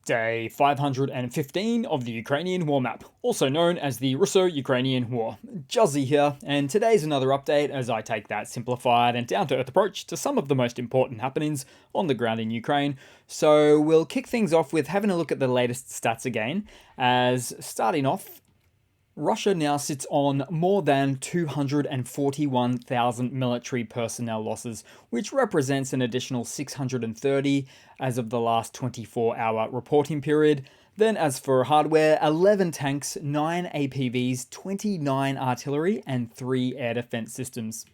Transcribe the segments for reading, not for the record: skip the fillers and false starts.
Day 515 of the Ukrainian War Map, also known as the Russo-Ukrainian War. Juzzy here, and today's another update as I take that simplified and down-to-earth approach to some of the most important happenings on the ground in Ukraine. So we'll kick things off with having a look at the latest stats again, as starting off, Russia now sits on more than 241,000 military personnel losses, which represents an additional 630 as of the last 24-hour reporting period. Then as for hardware, 11 tanks, 9 APVs, 29 artillery, and 3 air defense systems.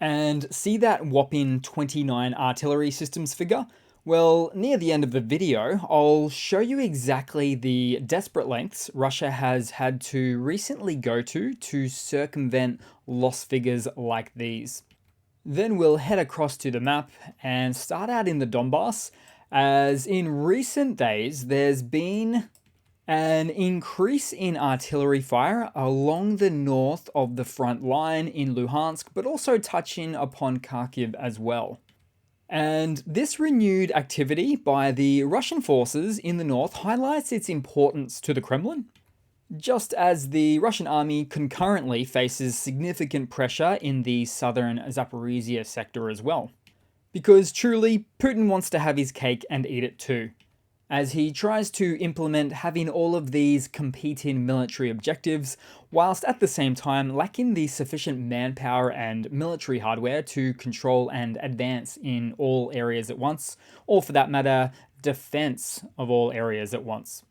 And see that whopping 29 artillery systems figure? Well, near the end of the video, I'll show you exactly the desperate lengths Russia has had to recently go to circumvent loss figures like these. Then we'll head across to the map and start out in the Donbass, as in recent days there's been an increase in artillery fire along the north of the front line in Luhansk, but also touching upon Kharkiv as well. And this renewed activity by the Russian forces in the north highlights its importance to the Kremlin, just as the Russian army concurrently faces significant pressure in the southern Zaporizhia sector as well. Because truly, Putin wants to have his cake and eat it too, as he tries to implement having all of these competing military objectives, whilst at the same time lacking the sufficient manpower and military hardware to control and advance in all areas at once, or for that matter, defense of all areas at once.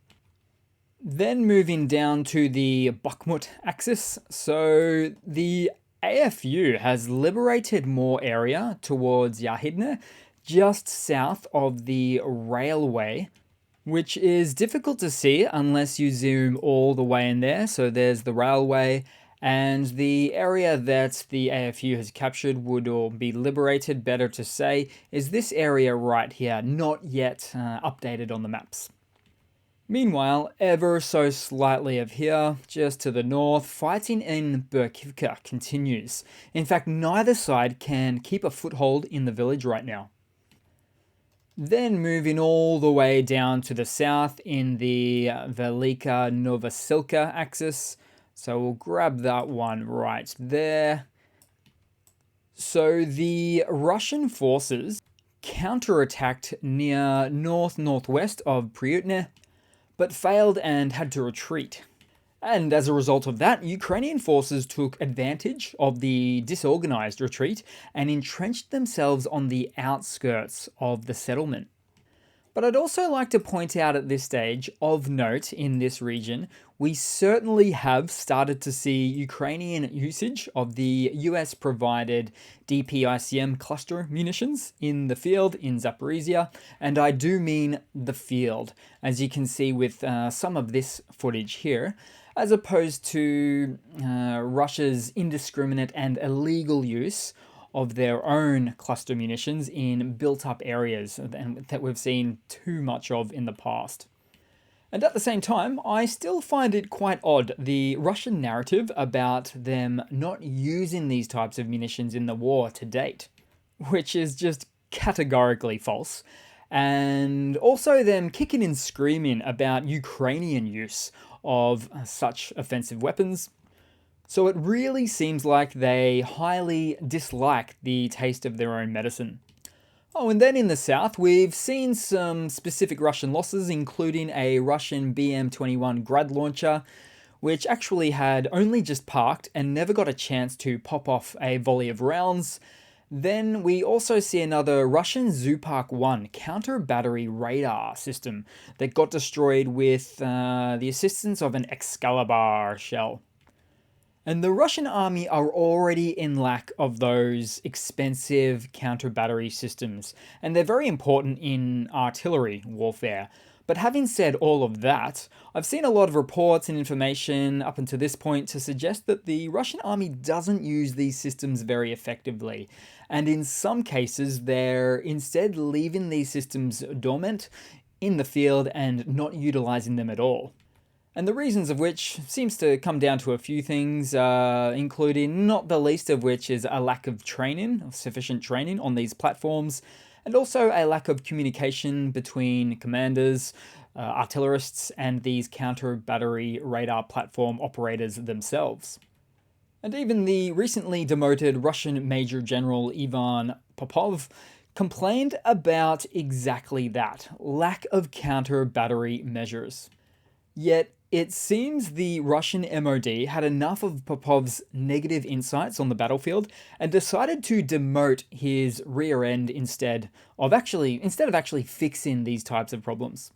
Then moving down to the Bakhmut axis, so the AFU has liberated more area towards Yahidne, just south of the railway, which is difficult to see unless you zoom all the way in there. So there's the railway, and the area that the AFU has captured would or be liberated, better to say, is this area right here, not yet updated on the maps. Meanwhile, ever so slightly of here, just to the north, fighting in Berkivka continues. In fact, neither side can keep a foothold in the village right now. Then moving all the way down to the south in the Velika Novosilka axis. So we'll grab that one right there. So the Russian forces counterattacked near north-northwest of Priutne, but failed and had to retreat. And as a result of that, Ukrainian forces took advantage of the disorganized retreat and entrenched themselves on the outskirts of the settlement. But I'd also like to point out at this stage, of note in this region, we certainly have started to see Ukrainian usage of the US-provided DPICM cluster munitions in the field in Zaporizhia, and I do mean the field, as you can see with some of this footage here, as opposed to Russia's indiscriminate and illegal use of their own cluster munitions in built-up areas that we've seen too much of in the past. And at the same time, I still find it quite odd, the Russian narrative about them not using these types of munitions in the war to date, which is just categorically false. And also them kicking and screaming about Ukrainian use of such offensive weapons. So it really seems like they highly dislike the taste of their own medicine. Oh, and then in the south, we've seen some specific Russian losses, including a Russian BM-21 Grad launcher, which actually had only just parked and never got a chance to pop off a volley of rounds. Then we also see another Russian Zupak-1 counter-battery radar system that got destroyed with the assistance of an Excalibur shell. And the Russian army are already in lack of those expensive counter-battery systems, and they're very important in artillery warfare. But having said all of that, I've seen a lot of reports and information up until this point to suggest that the Russian army doesn't use these systems very effectively. And in some cases, they're instead leaving these systems dormant in the field and not utilizing them at all. And the reasons of which seems to come down to a few things, including not the least of which is a lack of training, of sufficient training on these platforms, and also a lack of communication between commanders, artillerists and these counter-battery radar platform operators themselves. And even the recently demoted Russian Major General Ivan Popov complained about exactly that, lack of counter-battery measures. Yet, it seems the Russian MOD had enough of Popov's negative insights on the battlefield and decided to demote his rear end instead of actually fixing these types of problems.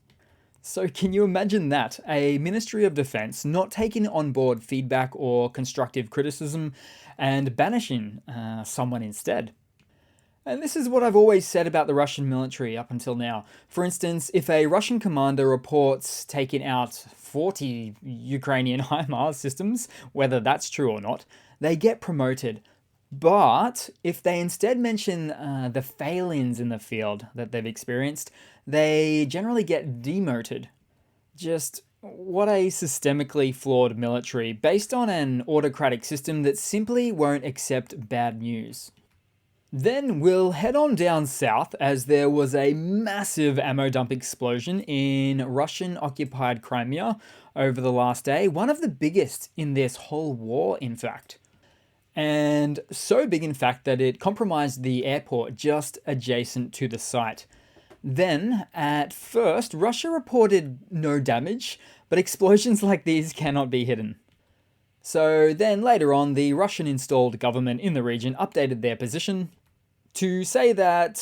So can you imagine that? A Ministry of Defense not taking on board feedback or constructive criticism and banishing someone instead. And this is what I've always said about the Russian military up until now. For instance, if a Russian commander reports taking out 40 Ukrainian HIMARS systems, whether that's true or not, they get promoted. But if they instead mention the failings in the field that they've experienced, they generally get demoted. Just what a systemically flawed military based on an autocratic system that simply won't accept bad news. Then we'll head on down south as there was a massive ammo dump explosion in Russian-occupied Crimea over the last day, one of the biggest in this whole war, in fact. And so big, in fact, that it compromised the airport just adjacent to the site. Then, at first, Russia reported no damage, but explosions like these cannot be hidden. So then later on, the Russian-installed government in the region updated their position to say that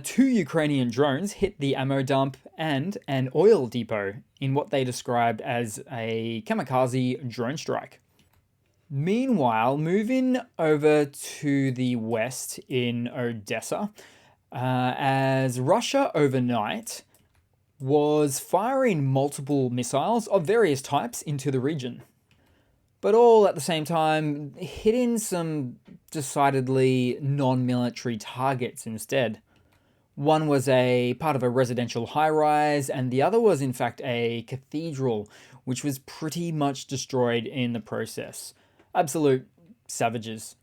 2 Ukrainian drones hit the ammo dump and an oil depot in what they described as a kamikaze drone strike. Meanwhile, moving over to the west in Odesa, as Russia overnight was firing multiple missiles of various types into the region, but all at the same time hitting some decidedly non-military targets instead. One was a part of a residential high-rise, and the other was in fact a cathedral, which was pretty much destroyed in the process. Absolute savages.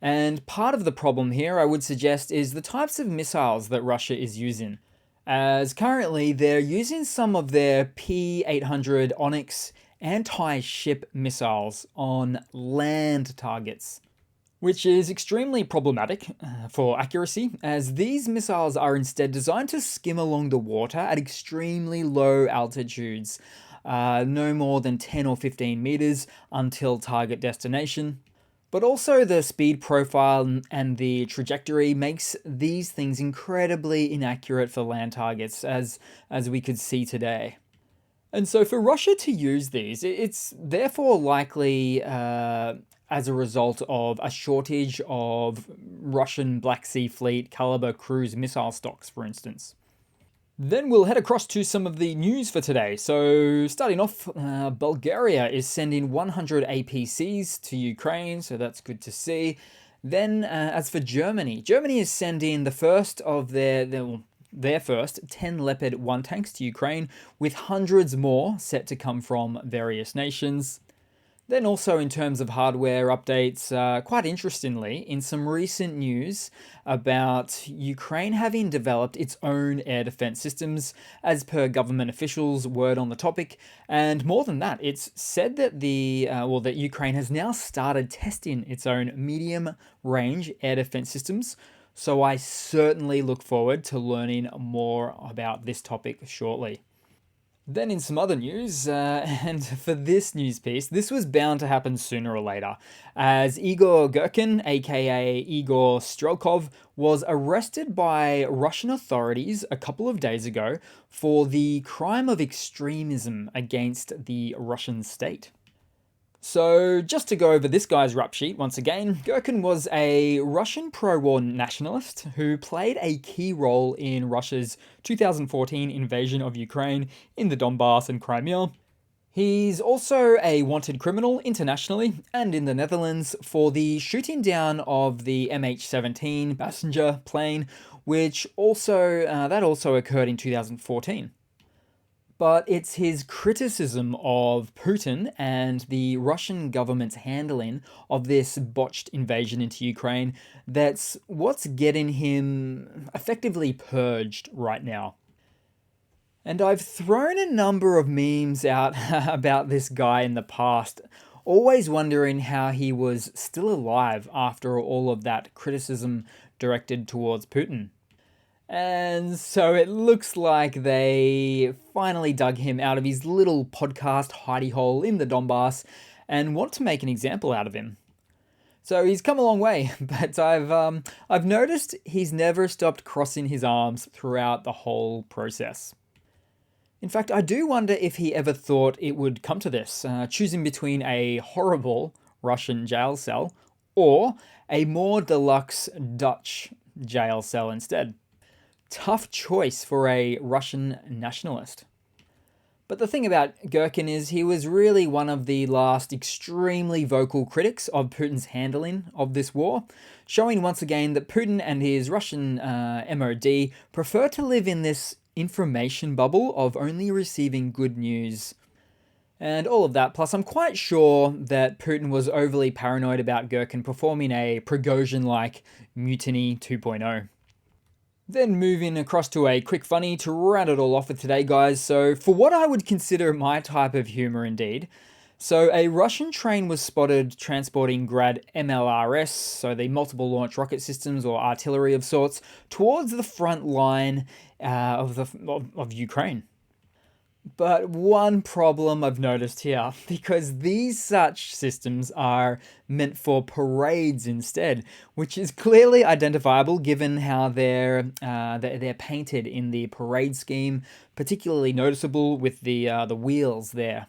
And part of the problem here, I would suggest, is the types of missiles that Russia is using. As currently, they're using some of their P-800 Onyx anti-ship missiles on land targets, which is extremely problematic for accuracy, as these missiles are instead designed to skim along the water at extremely low altitudes, no more than 10 or 15 meters until target destination. But also the speed profile and the trajectory makes these things incredibly inaccurate for land targets, as we could see today. And so for Russia to use these, it's therefore likely as a result of a shortage of Russian Black Sea Fleet caliber cruise missile stocks, for instance. Then we'll head across to some of the news for today. So starting off, Bulgaria is sending 100 APCs to Ukraine, so that's good to see. Then as for Germany is sending the first of their first 10 Leopard 1 tanks to Ukraine, with hundreds more set to come from various nations. Then also in terms of hardware updates, quite interestingly, in some recent news about Ukraine having developed its own air defense systems, as per government officials' word on the topic. And more than that, it's said that that Ukraine has now started testing its own medium-range air defense systems. So I certainly look forward to learning more about this topic shortly. Then in some other news, and for this news piece, this was bound to happen sooner or later, as Igor Girkin, aka Igor Strelkov, was arrested by Russian authorities a couple of days ago for the crime of extremism against the Russian state. So, just to go over this guy's rap sheet once again, Girkin was a Russian pro-war nationalist who played a key role in Russia's 2014 invasion of Ukraine in the Donbass and Crimea. He's also a wanted criminal internationally and in the Netherlands for the shooting down of the MH17 passenger plane, which also occurred in 2014. But it's his criticism of Putin and the Russian government's handling of this botched invasion into Ukraine that's what's getting him effectively purged right now. And I've thrown a number of memes out about this guy in the past, always wondering how he was still alive after all of that criticism directed towards Putin. And so it looks like they finally dug him out of his little podcast hidey hole in the Donbass and want to make an example out of him. So he's come a long way, but I've noticed he's never stopped crossing his arms throughout the whole process. In fact, I do wonder if he ever thought it would come to this, choosing between a horrible Russian jail cell or a more deluxe Dutch jail cell instead. Tough choice for a Russian nationalist. But the thing about Girkin is he was really one of the last extremely vocal critics of Putin's handling of this war, showing once again that Putin and his Russian MOD prefer to live in this information bubble of only receiving good news. And all of that, plus I'm quite sure that Putin was overly paranoid about Girkin performing a Prigozhin-like mutiny 2.0. Then moving across to a quick funny to round it all off with today, guys. So for what I would consider my type of humor indeed. So a Russian train was spotted transporting Grad MLRS, so the multiple launch rocket systems or artillery of sorts, towards the front line of Ukraine. But one problem I've noticed here, because these such systems are meant for parades instead, which is clearly identifiable given how they're painted in the parade scheme, particularly noticeable with the wheels there.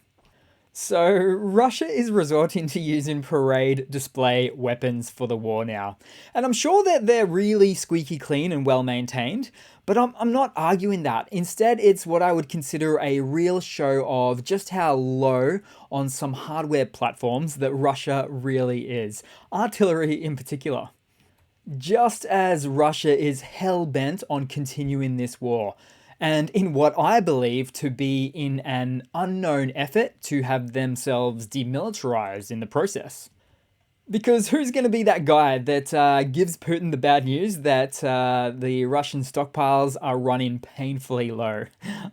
So Russia is resorting to using parade display weapons for the war now. And I'm sure that they're really squeaky clean and well maintained, but I'm not arguing that. Instead, it's what I would consider a real show of just how low on some hardware platforms that Russia really is. Artillery in particular. Just as Russia is hell-bent on continuing this war, and in what I believe to be in an unknown effort to have themselves demilitarized in the process. Because who's going to be that guy that gives Putin the bad news that the Russian stockpiles are running painfully low?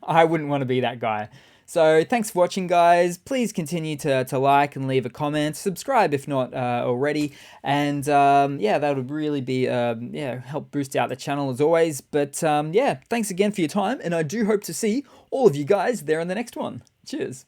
I wouldn't want to be that guy. So thanks for watching, guys. Please continue to like and leave a comment. Subscribe if not already. And yeah, that would really be help boost out the channel as always. But yeah, thanks again for your time. And I do hope to see all of you guys there in the next one. Cheers.